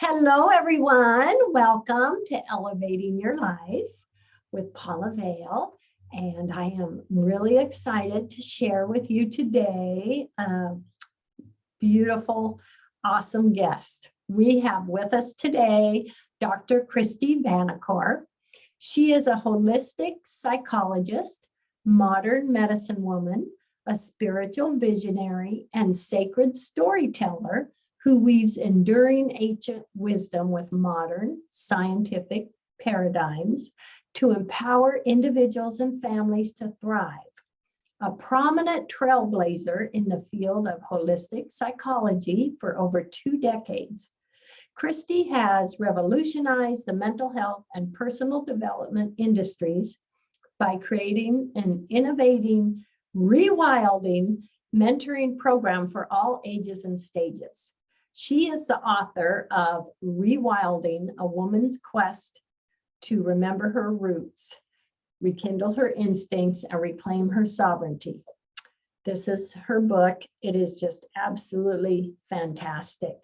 Hello, everyone. Welcome to Elevating Your Life with Paula Vail. And I am really excited to share with you today a beautiful, awesome guest. We have with us today Dr. Kristy Vanacore. She is a holistic psychologist, modern medicine woman, a spiritual visionary, and sacred storyteller who weaves enduring ancient wisdom with modern scientific paradigms to empower individuals and families to thrive. A prominent trailblazer in the field of holistic psychology for over 2 decades, Kristy has revolutionized the mental health and personal development industries by creating an innovating, rewilding mentoring program for all ages and stages. She is the author of Rewilding, a Woman's Quest to Remember Her Roots, Rekindle Her Instincts, and Reclaim Her Sovereignty. This is her book. It is just absolutely fantastic.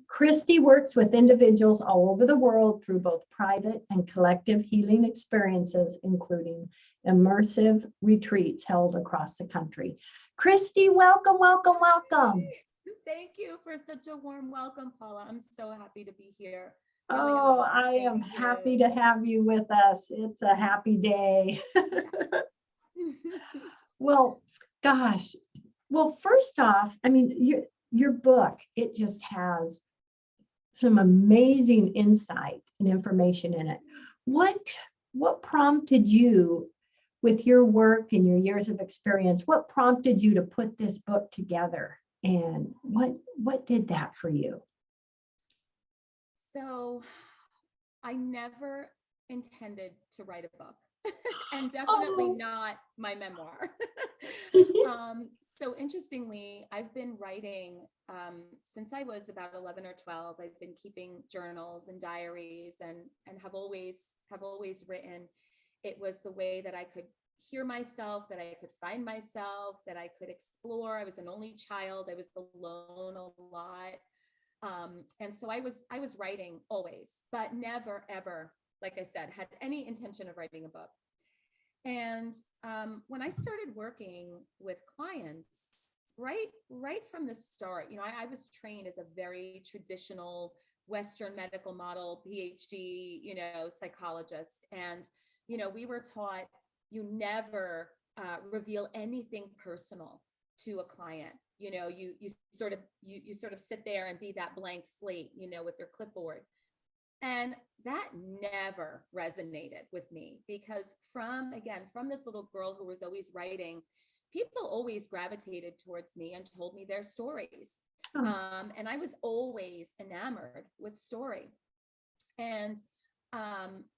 Kristy works with individuals all over the world through both private and collective healing experiences, including immersive retreats held across the country. Kristy, welcome, welcome, welcome. Thank you for such a warm welcome, Paula. I'm so happy to be here. Oh, I am happy to have you with us. It's a happy day. Well, gosh. Well, first off, I mean, your book, it just has some amazing insight and information in it. What prompted you with your work and your years of experience? What prompted you to put this book together? And what did that for you? So I never intended to write a book and definitely not my memoir. So interestingly, I've been writing since I was about 11 or 12. I've been keeping journals and diaries and have always written. It was the way that I could hear myself, that I could find myself, that I could explore. I was an only child. I was alone a lot. And so I was writing always, but never, ever, like I said, had any intention of writing a book. And when I started working with clients, right from the start, I was trained as a very traditional Western medical model, PhD, psychologist. And, we were taught you never reveal anything personal to a client. You sort of sit there and be that blank slate, with your clipboard. And that never resonated with me because from this little girl who was always writing, people always gravitated towards me and told me their stories. And I was always enamored with story. And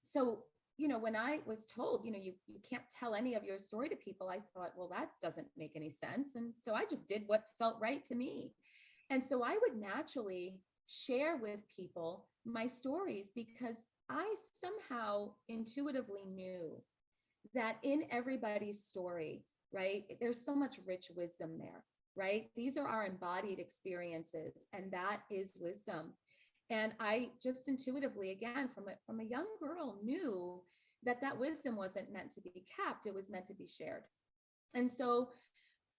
so when I was told, you can't tell any of your story to people, I thought, well, that doesn't make any sense. And so I just did what felt right to me. And so I would naturally share with people my stories because I somehow intuitively knew that in everybody's story, right, there's so much rich wisdom there, right? These are our embodied experiences, and that is wisdom. And I just intuitively, again, from a young girl, knew that wisdom wasn't meant to be kept, it was meant to be shared. And so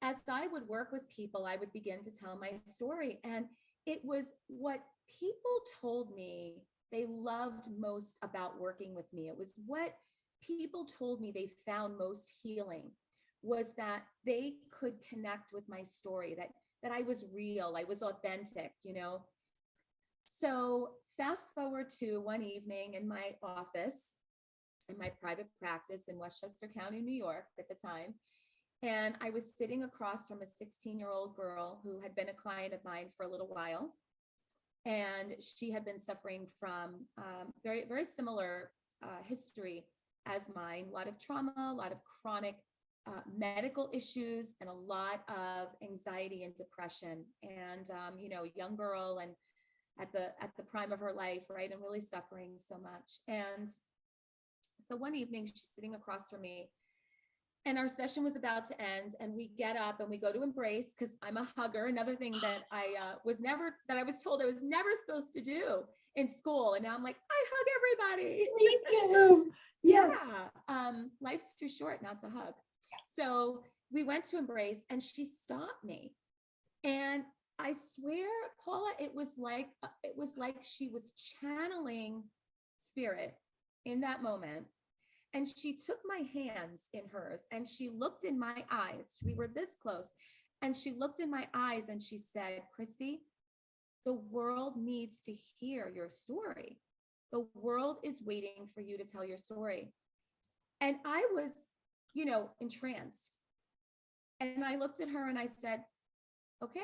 as I would work with people, I would begin to tell my story. And it was what people told me they loved most about working with me. It was what people told me they found most healing, was that they could connect with my story, that I was real, I was authentic, So fast forward to one evening in my office, in my private practice in Westchester County, New York at the time. And I was sitting across from a 16-year-old girl who had been a client of mine for a little while. And she had been suffering from very, very similar history as mine, a lot of trauma, a lot of chronic medical issues, and a lot of anxiety and depression. And, young girl and at the prime of her life, right? And really suffering so much. And so one evening she's sitting across from me And our session was about to end, and we get up and we go to embrace, because I'm a hugger. Another thing that I was told I was never supposed to do in school. And now I'm like, I hug everybody. Me too. Yes. Yeah. Life's too short not to hug. So we went to embrace, and she stopped me. And I swear, Paula, it was like she was channeling spirit in that moment. And she took my hands in hers and she looked in my eyes. We were this close. And she looked in my eyes and she said, Kristy, the world needs to hear your story. The world is waiting for you to tell your story. And I was, entranced. And I looked at her and I said, okay.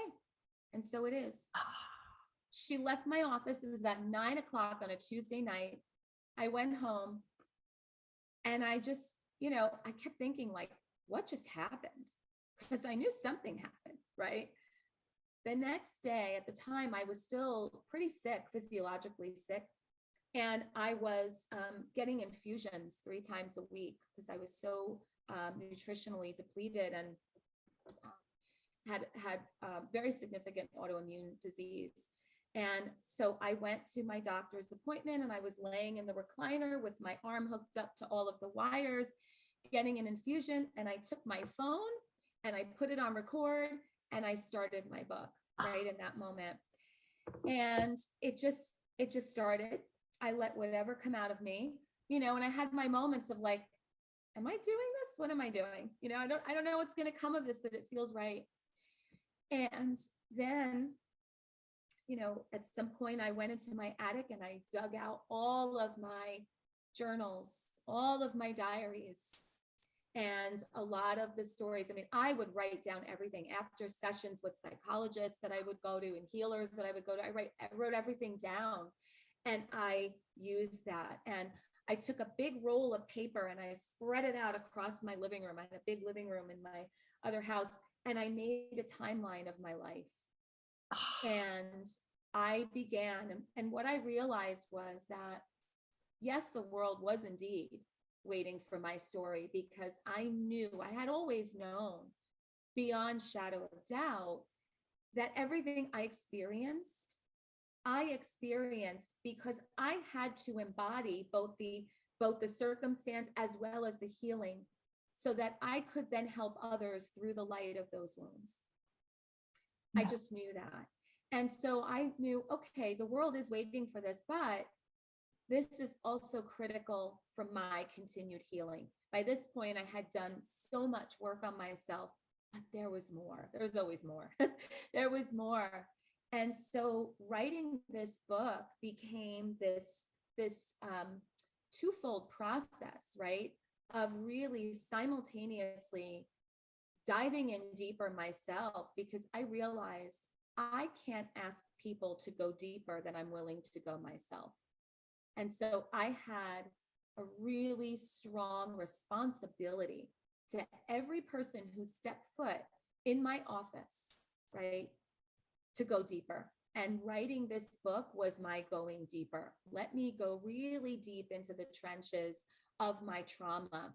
And so it is. She left my office. It was about 9 o'clock on a Tuesday night. I went home. And I just, I kept thinking, like, what just happened? Because I knew something happened, right? The next day, at the time, I was still pretty sick, physiologically sick. And I was getting infusions 3 times a week because I was so nutritionally depleted and had very significant autoimmune disease. And so I went to my doctor's appointment and I was laying in the recliner with my arm hooked up to all of the wires, getting an infusion. And I took my phone and I put it on record and I started my book right in that moment. And it just started. I let whatever come out of me, and I had my moments of like, am I doing this? What am I doing? I don't know what's going to come of this, but it feels right. And then at some point I went into my attic and I dug out all of my journals, all of my diaries, and a lot of the stories. I mean, I would write down everything after sessions with psychologists that I would go to and healers that I would go to. I wrote everything down and I used that. And I took a big roll of paper and I spread it out across my living room. I had a big living room in my other house and I made a timeline of my life. And I began, and what I realized was that, yes, the world was indeed waiting for my story because I had always known beyond shadow of doubt that everything I experienced because I had to embody both the circumstance as well as the healing so that I could then help others through the light of those wounds. Yeah. I just knew that. And so I knew, okay, the world is waiting for this, but this is also critical for my continued healing. By this point, I had done so much work on myself, but there was more. There's always more. There was more. And so writing this book became this twofold process, right? Of really simultaneously diving in deeper myself, because I realized I can't ask people to go deeper than I'm willing to go myself. And so I had a really strong responsibility to every person who stepped foot in my office, right, to go deeper. And writing this book was my going deeper. Let me go really deep into the trenches of my trauma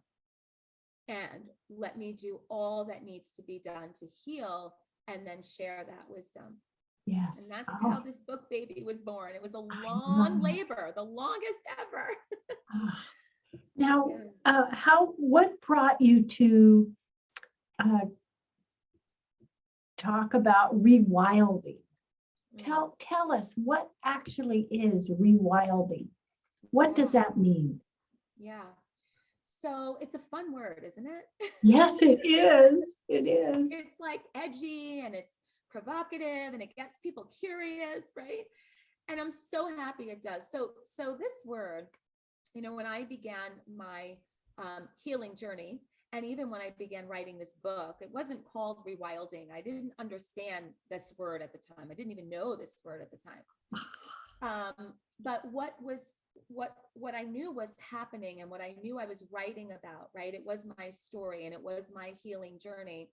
and let me do all that needs to be done to heal and then share that wisdom. Yes. And that's how this book baby was born. It was a long labor, the longest ever. Now, what brought you to talk about rewilding? Tell us what actually is rewilding. What does that mean? Yeah. So it's a fun word, isn't it? Yes, it is. It is. It's like edgy and it's provocative and it gets people curious, right? And I'm so happy it does. So this word, when I began my healing journey, and even when I began writing this book, it wasn't called rewilding. I didn't understand this word at the time. I didn't even know this word at the time. But what I knew was happening and what I knew I was writing about, right? It was my story and it was my healing journey.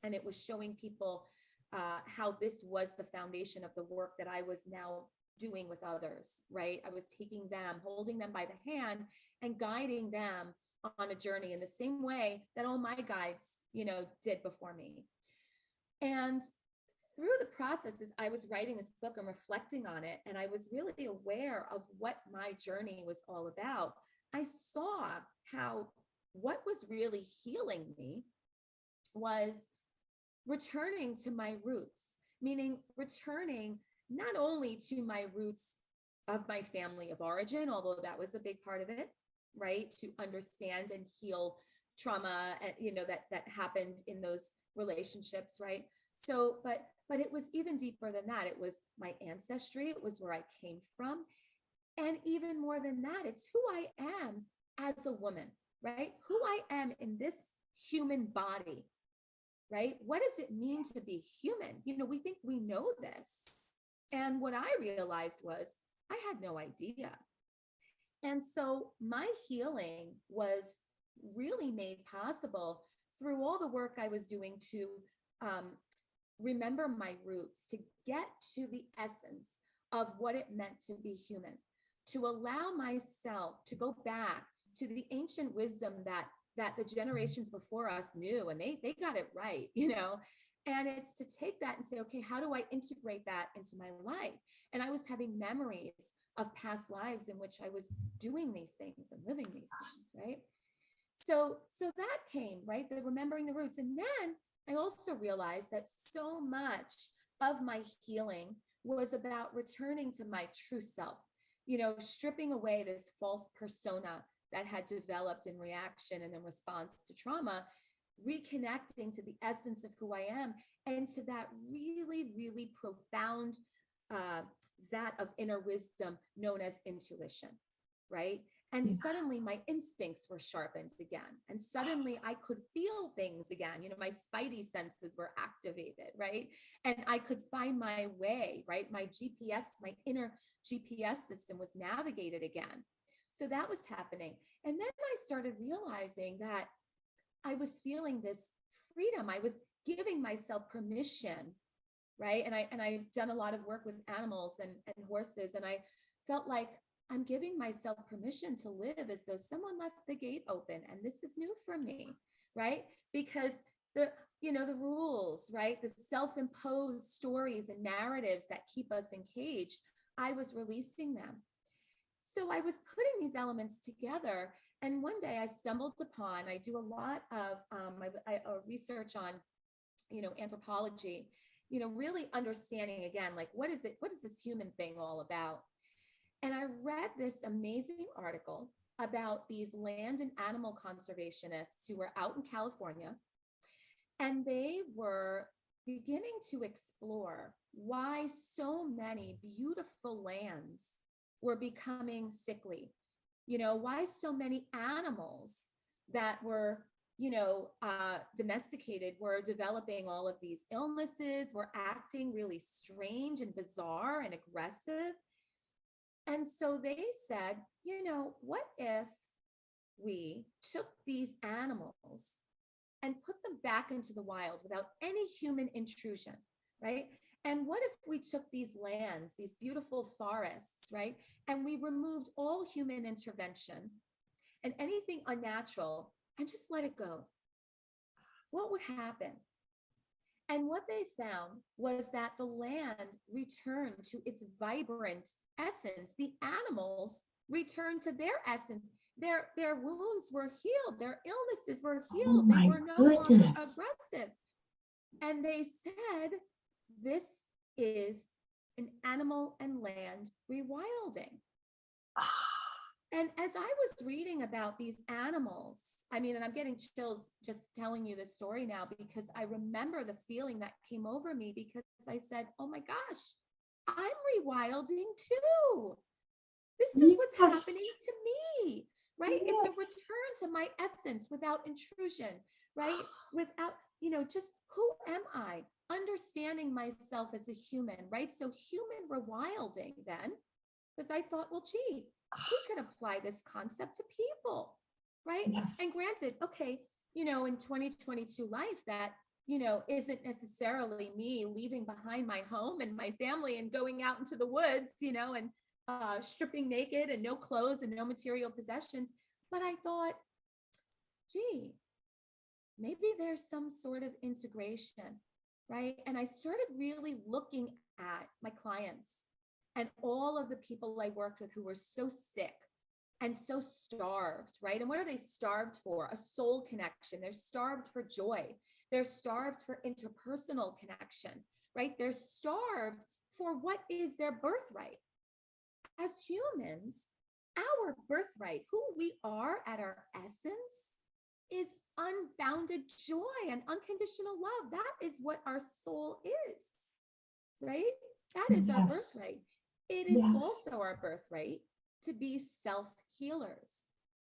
And it was showing people how this was the foundation of the work that I was now doing with others, right? I was taking them, holding them by the hand and guiding them on a journey in the same way that all my guides, did before me. And through the process, as I was writing this book and reflecting on it, and I was really aware of what my journey was all about, I saw how what was really healing me was returning to my roots, meaning returning not only to my roots of my family of origin, although that was a big part of it, right? To understand and heal trauma, that happened in those relationships, right? So, but it was even deeper than that. It was my ancestry. It was where I came from. And even more than that, it's who I am as a woman, right? Who I am in this human body, right? What does it mean to be human? We think we know this. And what I realized was I had no idea. And so my healing was really made possible through all the work I was doing to remember my roots, to get to the essence of what it meant to be human, to allow myself to go back to the ancient wisdom that the generations before us knew, and they got it right, and it's to take that and say, okay, how do I integrate that into my life? And I was having memories of past lives in which I was doing these things and living these things, right? So that came, right? The remembering the roots. And then I also realized that so much of my healing was about returning to my true self, stripping away this false persona that had developed in reaction and in response to trauma, reconnecting to the essence of who I am and to that really, really profound vat of inner wisdom known as intuition, right? And suddenly my instincts were sharpened again. And suddenly I could feel things again. My spidey senses were activated, right? And I could find my way, right? My inner GPS system was navigated again. So that was happening. And then I started realizing that I was feeling this freedom. I was giving myself permission, right? And I've done a lot of work with animals and horses. And I felt like I'm giving myself permission to live as though someone left the gate open. And this is new for me, right? Because the rules, right? The self-imposed stories and narratives that keep us encaged, I was releasing them. So I was putting these elements together. And one day I stumbled upon, I do a lot of research on, anthropology, really understanding again, like, what is this human thing all about? And I read this amazing article about these land and animal conservationists who were out in California, and they were beginning to explore why so many beautiful lands were becoming sickly. Why so many animals that were, domesticated were developing all of these illnesses, were acting really strange and bizarre and aggressive. And so they said, what if we took these animals and put them back into the wild without any human intrusion, right? And what if we took these lands, these beautiful forests, right? And we removed all human intervention and anything unnatural and just let it go? What would happen? And what they found was that the land returned to its vibrant essence. The animals returned to their essence. Their wounds were healed. Their illnesses were healed. They were no longer aggressive. And they said, this is an animal and land rewilding. And as I was reading about these animals, and I'm getting chills just telling you this story now, because I remember the feeling that came over me, because I said, oh my gosh, I'm rewilding too. This is what's happening to me, right? Yes. It's a return to my essence without intrusion, right? Without, just who am I? Understanding myself as a human, right? So human rewilding then, because I thought, well, gee, we could apply this concept to people, right? Yes. And granted, okay, in 2022 life, that, isn't necessarily me leaving behind my home and my family and going out into the woods, and stripping naked and no clothes and no material possessions. But I thought, gee, maybe there's some sort of integration, right? And I started really looking at my clients and all of the people I worked with who were so sick and so starved, right? And what are they starved for? A soul connection. They're starved for joy. They're starved for interpersonal connection, right? They're starved for what is their birthright. As humans, our birthright, who we are at our essence, is unbounded joy and unconditional love. That is what our soul is, right? That is our birthright. It is also our birthright to be self-healers.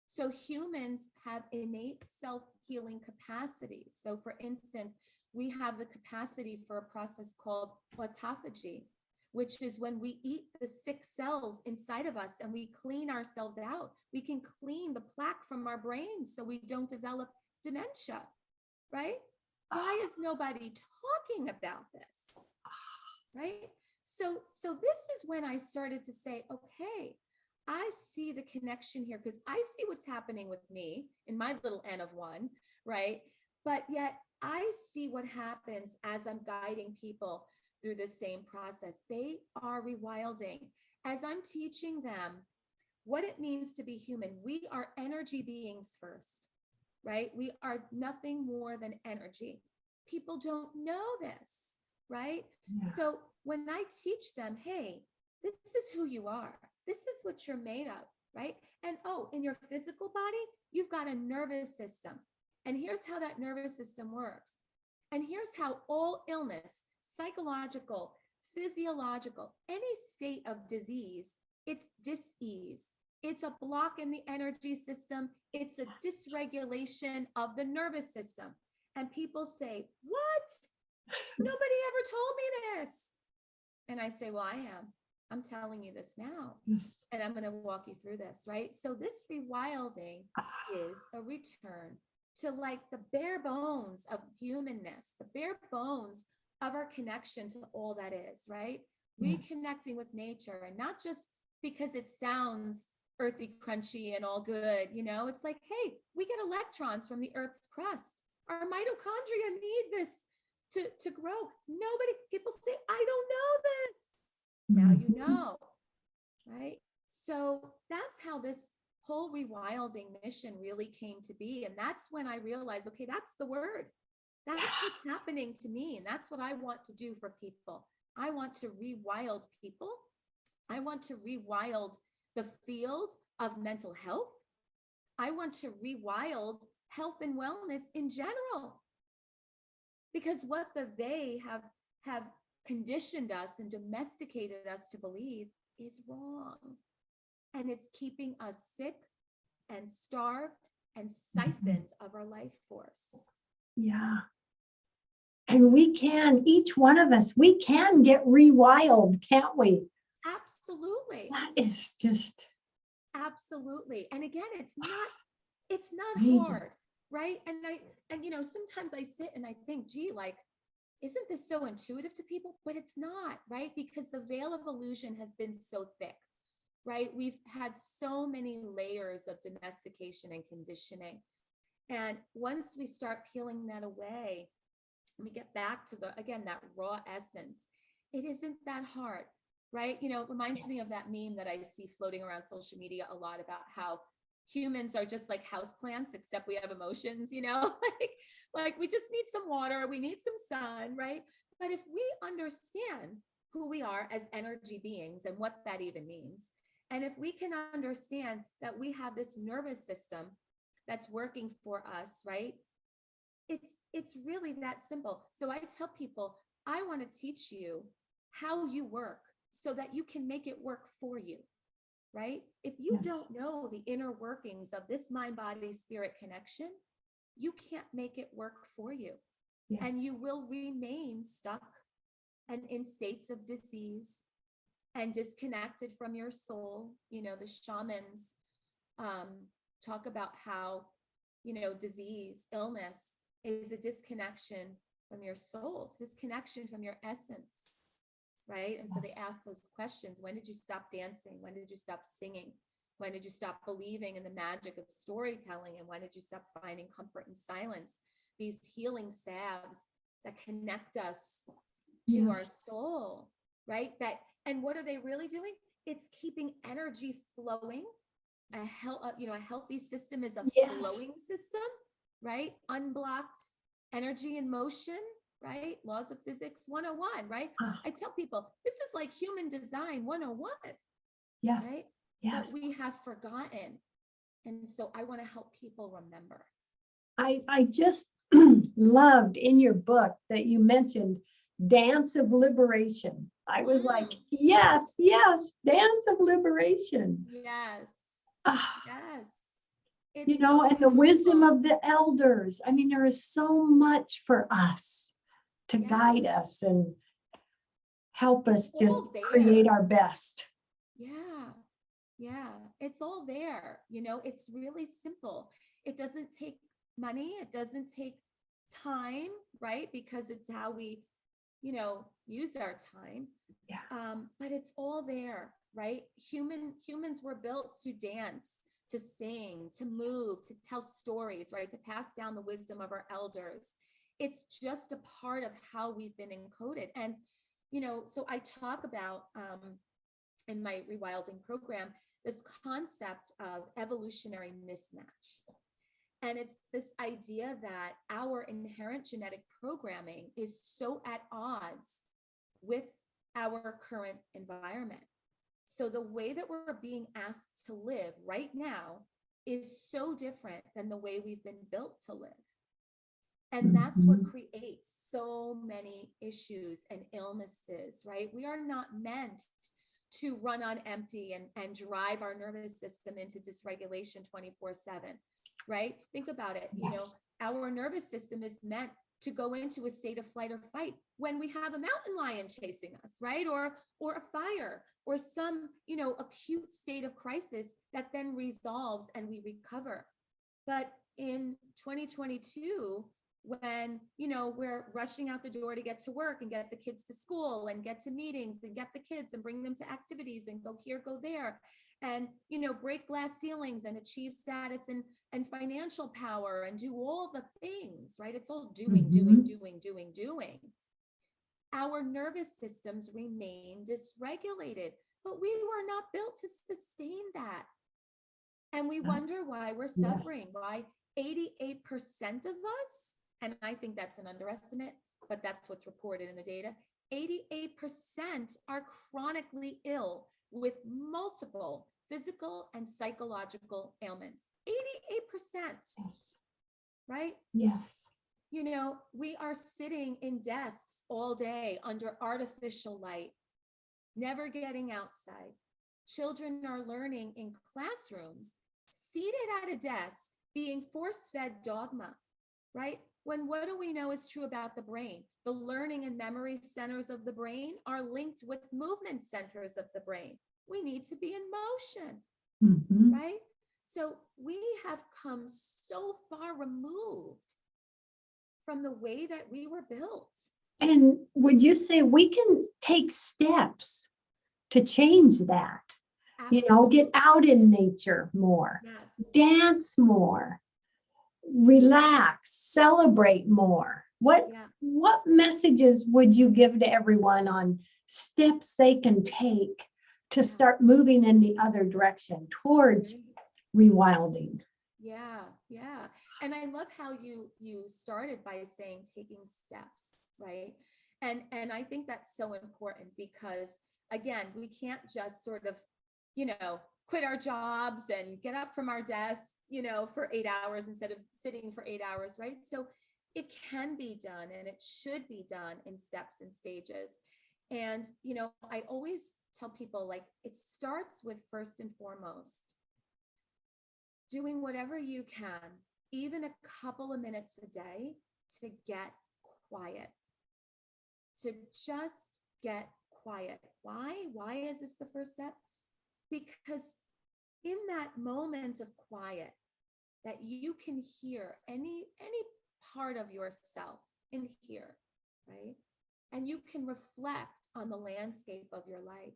So humans have innate self-healing capacities. So for instance, we have the capacity for a process called autophagy, which is when we eat the sick cells inside of us and we clean ourselves out. We can clean the plaque from our brains so we don't develop dementia, right? Why is nobody talking about this, right? So this is when I started to say, okay, I see the connection here because I see what's happening with me in my little N of one, right? But yet I see what happens as I'm guiding people through the same process. They are rewilding. As I'm teaching them what it means to be human, we are energy beings first, right? We are nothing more than energy. People don't know this, right? Yeah. So when I teach them, hey, this is who you are. This is what you're made of, right? And oh, in your physical body, you've got a nervous system. And here's how that nervous system works. And here's how all illness, psychological, physiological, any state of disease, it's dis-ease. It's a block in the energy system. It's a dysregulation of the nervous system. And people say, what? Nobody ever told me this. And I say, well, I am. I'm telling you this now. And I'm going to walk you through this, right? So this rewilding is a return to like the bare bones of humanness, the bare bones of our connection to all that is, right? Yes. Reconnecting with nature, and not just because it sounds earthy, crunchy, and all good, you know, it's like, hey, we get electrons from the Earth's crust. Our mitochondria need this to grow. People say, I don't know this. Now you know, right? So that's how this whole rewilding mission really came to be. And that's when I realized, okay, that's the word. That's what's happening to me. And that's what I want to do for people. I want to rewild people. I want to rewild the field of mental health. I want to rewild health and wellness in general. Because what they have conditioned us and domesticated us to believe is wrong. And it's keeping us sick and starved and siphoned of our life force. Yeah. And we can, each one of us, we can get rewild, can't we? Absolutely. That is just. Absolutely. And again, it's not amazing. hard, right? And you know, sometimes I sit and I think, gee, like, isn't this so intuitive to people? But it's not, right? Because the veil of illusion has been so thick, right? We've had so many layers of domestication and conditioning. And once we start peeling that away, we get back to that raw essence. It isn't that hard, right? You know, it reminds me of that meme that I see floating around social media a lot about how humans are just like houseplants, except we have emotions, you know, like we just need some water, we need some sun, right? But if we understand who we are as energy beings and what that even means, and if we can understand that we have this nervous system that's working for us, right? It's really that simple. So I tell people, I want to teach you how you work so that you can make it work for you. Right? If you don't know the inner workings of this mind, body, spirit connection, you can't make it work for you. Yes. And you will remain stuck and in states of disease and disconnected from your soul. You know, the shamans talk about how, you know, disease, illness is a disconnection from your soul. It's disconnection from your essence. Right. And so they ask those questions. When did you stop dancing? When did you stop singing? When did you stop believing in the magic of storytelling? And when did you stop finding comfort in silence? These healing salves that connect us to our Yes. soul, right? And what are they really doing? It's keeping energy flowing. A healthy system is a Yes. flowing system, right? Unblocked energy in motion, right? Laws of physics 101, right? Ah, I tell people this is like human design 101, yes. right? But Yes. we have forgotten. And so I want to help people remember. I just loved in your book that you mentioned dance of liberation. I was like, Mm, yes, yes, dance of liberation. yes. Ah, Yes. you It's know, so and the wisdom powerful. of the elders. I mean, there is so much for us to Yes. guide us and help It's us just all create there. our best. Yeah. Yeah. It's all there. It's really simple. It doesn't take money. It doesn't take time, right? Because it's how we, use our time. Yeah. But it's all there, right? Humans were built to dance, to sing, to move, to tell stories, right? To pass down the wisdom of our elders. It's just a part of how we've been encoded. And, so I talk about in my rewilding program this concept of evolutionary mismatch. And it's this idea that our inherent genetic programming is so at odds with our current environment. So the way that we're being asked to live right now is so different than the way we've been built to live. And that's what Mhm. creates so many issues and illnesses, right? We are not meant to run on empty and drive our nervous system into dysregulation 24/7, right? Think about it. Yes. Our nervous system is meant to go into a state of flight or fight when we have a mountain lion chasing us, right? Or a fire or some, acute state of crisis that then resolves and we recover. But in 2022, when we're rushing out the door to get to work and get the kids to school and get to meetings and get the kids and bring them to activities and go here, go there, and break glass ceilings and achieve status and financial power and do all the things, right? It's all doing, doing, Mhm. doing, doing, doing. Our nervous systems remain dysregulated, but we were not built to sustain that. And we Uh, wonder why we're Yes. suffering, why 88% of us, and I think that's an underestimate, but that's what's reported in the data, 88% are chronically ill with multiple physical and psychological ailments. 88%, Yes. right? Yes. We are sitting in desks all day under artificial light, never getting outside. Children are learning in classrooms, seated at a desk, being force fed dogma, right? When what do we know is true about the brain? The learning and memory centers of the brain are linked with movement centers of the brain. We need to be in motion, Mhm. right? So we have come so far removed from the way that we were built. And would you say we can take steps to change that? Get Absolutely. out in nature more, Yes. dance more, relax, celebrate more. What Yeah. what messages would you give to everyone on steps they can take to Yeah. start moving in the other direction towards Great. rewilding? Yeah, yeah. And I love how you started by saying taking steps, right? And I think that's so important because again, we can't just sort of, quit our jobs and get up from our desk, for 8 hours instead of sitting for 8 hours, right? So it can be done and it should be done in steps and stages. And, I always tell people like it starts with first and foremost doing whatever you can, even a couple of minutes a day, to get quiet, to just get quiet. Why? Why is this the first step? Because in that moment of quiet that you can hear any part of yourself in here, right? And you can reflect on the landscape of your life.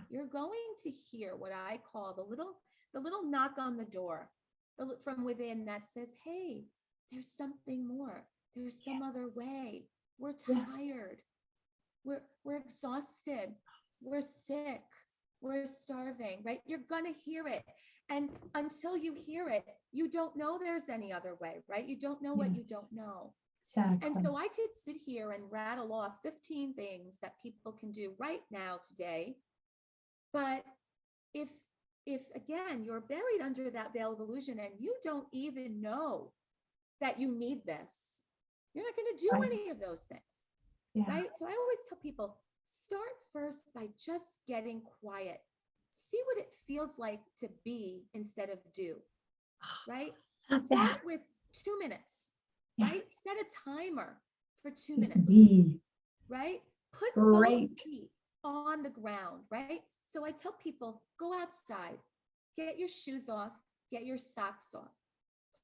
you're going to hear what I call the little knock on the door from within that says, hey, there's something more. There's some other way. We're tired. We're exhausted. We're sick. We're starving, right? You're going to hear it. And until you hear it, you don't know there's any other way, right? You don't know what you don't know. Exactly. And so I could sit here and rattle off 15 things that people can do right now today. But if again, you're buried under that veil of illusion and you don't even know that you need this, you're not going to do any of those things, right? So I always tell people, start first by just getting quiet. See what it feels like to be instead of do, right? Start with 2 minutes, right? Set a timer for 2 minutes, right? Put both feet on the ground, right? So I tell people, go outside, get your shoes off, get your socks off,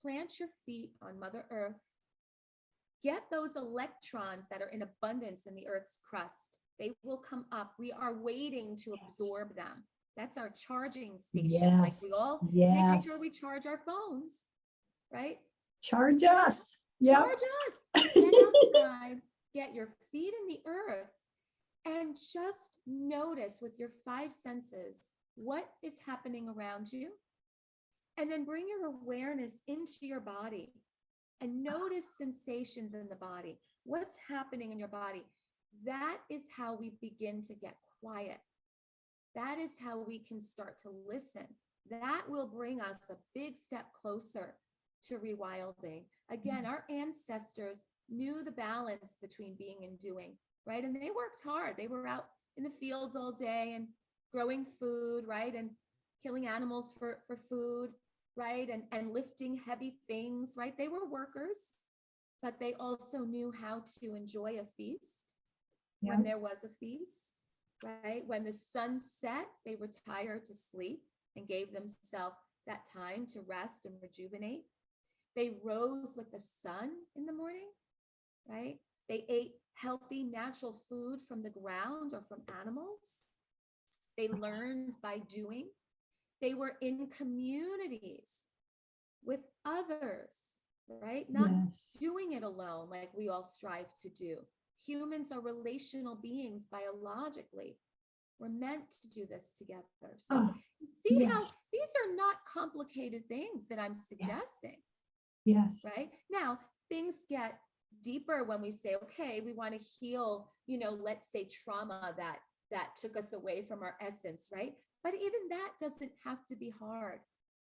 plant your feet on Mother Earth, get those electrons that are in abundance in the Earth's crust. They will come up. We are waiting to absorb them. That's our charging station. Like we all make sure we charge our phones, right? Charge us. Charge us. Get outside, get your feet in the earth, and just notice with your 5 senses what is happening around you. And then bring your awareness into your body and notice sensations in the body. What's happening in your body? That is how we begin to get quiet. That is how we can start to listen. That will bring us a big step closer to rewilding. Again, our ancestors knew the balance between being and doing, right? And they worked hard. They were out in the fields all day and growing food, right? And killing animals for food, right? And lifting heavy things, right? They were workers, but they also knew how to enjoy a feast when there was a feast, right? When the sun set, they retired to sleep and gave themselves that time to rest and rejuvenate. They rose with the sun in the morning, right? They ate healthy, natural food from the ground or from animals. They learned by doing. They were in communities with others, right? Not doing it alone like we all strive to do. Humans are relational beings biologically. We're meant to do this together. So see how these are not complicated things that I'm suggesting. Right? Now, things get deeper when we say, okay, we want to heal, let's say trauma that took us away from our essence, right? But even that doesn't have to be hard.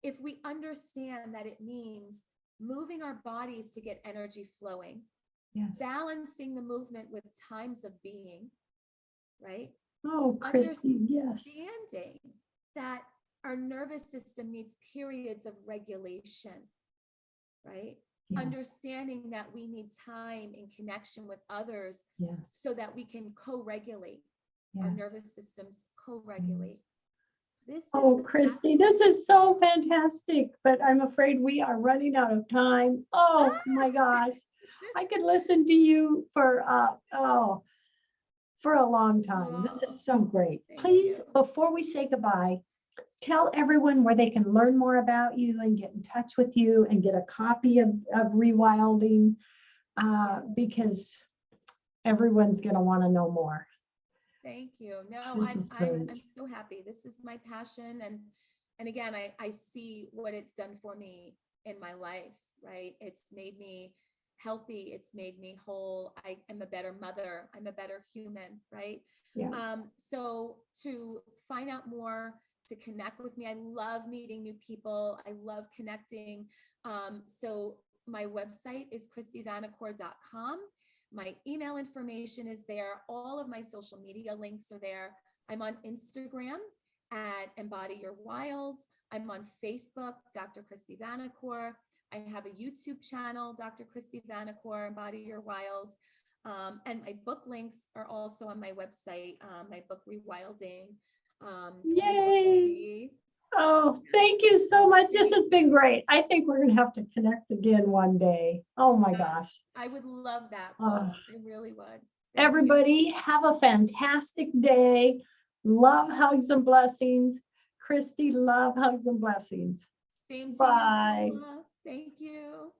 If we understand that it means moving our bodies to get energy flowing, balancing the movement with times of being, right? Oh, Kristy, Understanding that our nervous system needs periods of regulation, right? Understanding that we need time in connection with others so that we can co-regulate. Our nervous systems co-regulate. Kristy, this is so fantastic, but I'm afraid we are running out of time. Oh my gosh. I could listen to you for a long time. This is so great. Please, before we say goodbye, tell everyone where they can learn more about you and get in touch with you and get a copy of Rewilding, because everyone's going to want to know more. Thank you. No, I'm so happy. This is my passion. And again, I see what it's done for me in my life, right? It's made me healthy. It's made me whole. I am a better mother. I'm a better human, right? So to find out more, to connect with me, I love meeting new people. I love connecting. So my website is KristyVanacore.com. My email information is there. All of my social media links are there. I'm on Instagram at Embody Your Wild. I'm on Facebook, Dr. Kristy Vanacore. I have a YouTube channel, Dr. Kristy Vanacore, Embody Your Wild. And my book links are also on my website, my book Rewilding. Yay! Oh, thank you so much. This has been great. I think we're going to have to connect again one day. Oh my gosh. I would love that. I really would. Everybody have a fantastic day. Love, hugs, and blessings. Kristy, love, hugs, and blessings. Same to Bye. you, Paula. Thank you.